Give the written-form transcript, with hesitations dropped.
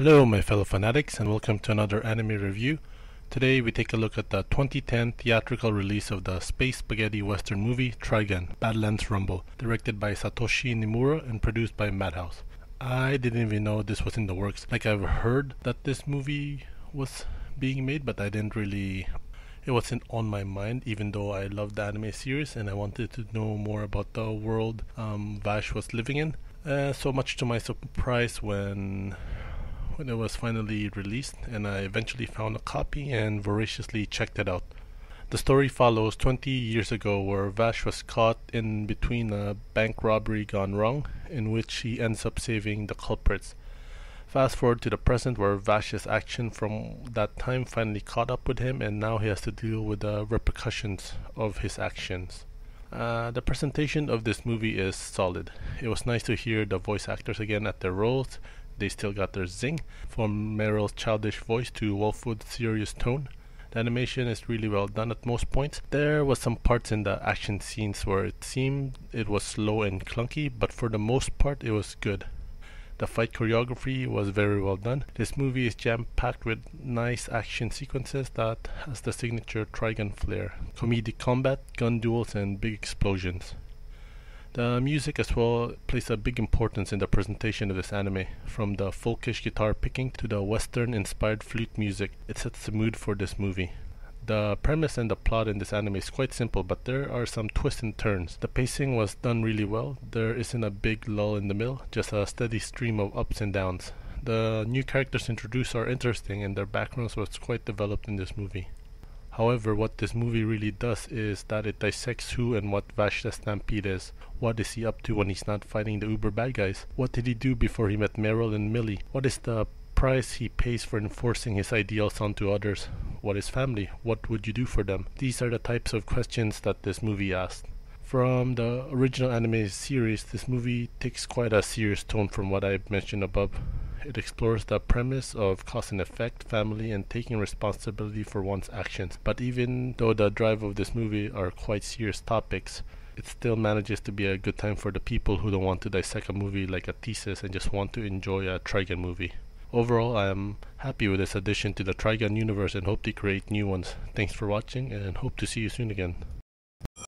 Hello my fellow fanatics and welcome to another anime review. Today we take a look at the 2010 theatrical release of the space spaghetti western movie Trigun, Badlands Rumble, directed by Satoshi Nimura and produced by Madhouse. I didn't even know this was in the works. Like, I've heard that this movie was being made, but it wasn't on my mind, even though I loved the anime series and I wanted to know more about the world Vash was living in. So much to my surprise when it was finally released, and I eventually found a copy and voraciously checked it out. The story follows 20 years ago, where Vash was caught in between a bank robbery gone wrong, in which he ends up saving the culprits. Fast forward to the present, where Vash's action from that time finally caught up with him, and now he has to deal with the repercussions of his actions. The presentation of this movie is solid. It was nice to hear the voice actors again at their roles. They still got their zing, from Meryl's childish voice to Wolfwood's serious tone. The animation is really well done at most points. There was some parts in the action scenes where it seemed it was slow and clunky, but for the most part it was good. The fight choreography was very well done. This movie is jam-packed with nice action sequences that has the signature Trigun flair, comedic combat, gun duels, and big explosions. The music as well plays a big importance in the presentation of this anime. From the folkish guitar picking to the western-inspired flute music, it sets the mood for this movie. The premise and the plot in this anime is quite simple, but there are some twists and turns. The pacing was done really well. There isn't a big lull in the middle, just a steady stream of ups and downs. The new characters introduced are interesting, and their backgrounds was quite developed in this movie. However, what this movie really does is that it dissects who and what Vash the Stampede is. What is he up to when he's not fighting the uber bad guys? What did he do before he met Meryl and Millie? What is the price he pays for enforcing his ideals onto others? What is family? What would you do for them? These are the types of questions that this movie asked. From the original anime series, this movie takes quite a serious tone from what I mentioned above. It explores the premise of cause and effect, family, and taking responsibility for one's actions. But even though the drive of this movie are quite serious topics, it still manages to be a good time for the people who don't want to dissect a movie like a thesis and just want to enjoy a Trigun movie. Overall, I am happy with this addition to the Trigun universe and hope to create new ones. Thanks for watching and hope to see you soon again.